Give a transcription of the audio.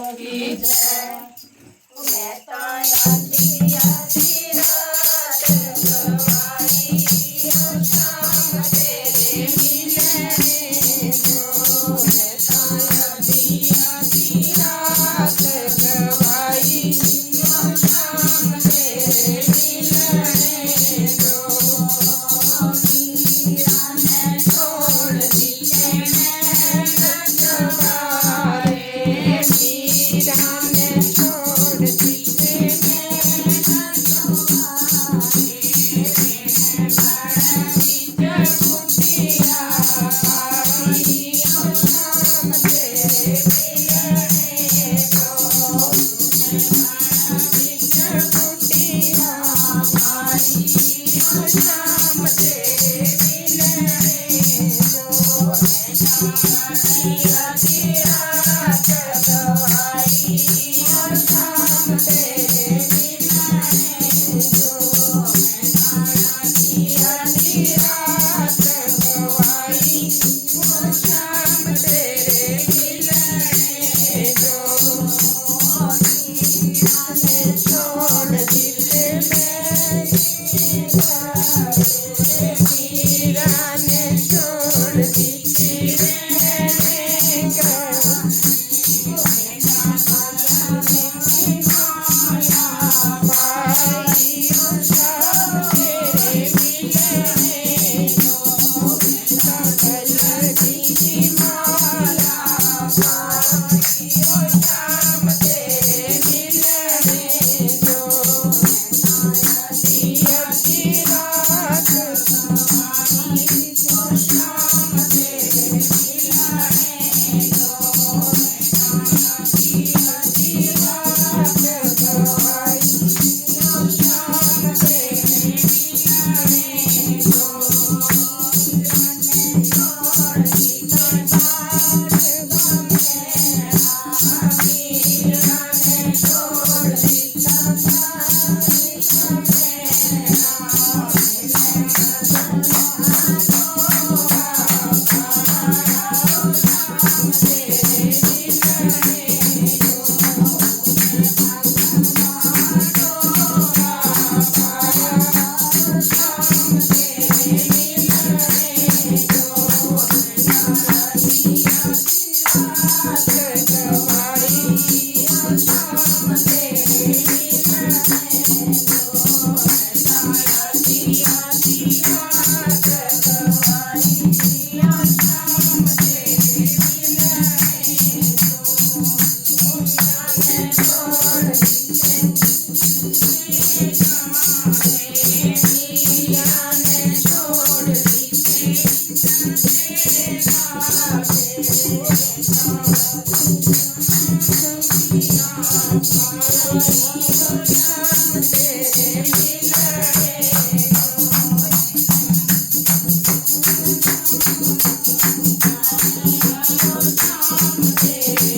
की जय। मैं तो आधी आधी रात गवाई ओ शाम तेरे मिलने को। मैं तो आधी आधी रात गवाई ओ शाम तेरे मिलने को। मीरा ने छोड़ दी नैन सवारे, मीरा ने छोड़ दी नैन सवारे। बड़ कुटिया आई ओ शाम तेरे मिलने को। कुटिया आई ओ शाम तेरे मिलने को। आधी आधी रात गवाई ओ शाम तेरे मिलने को। आधी आधी रात गवाई ओ शाम तेरे मिलने को। मीरा ने छोड़ दी मीरा ने छोड़ दी तेरे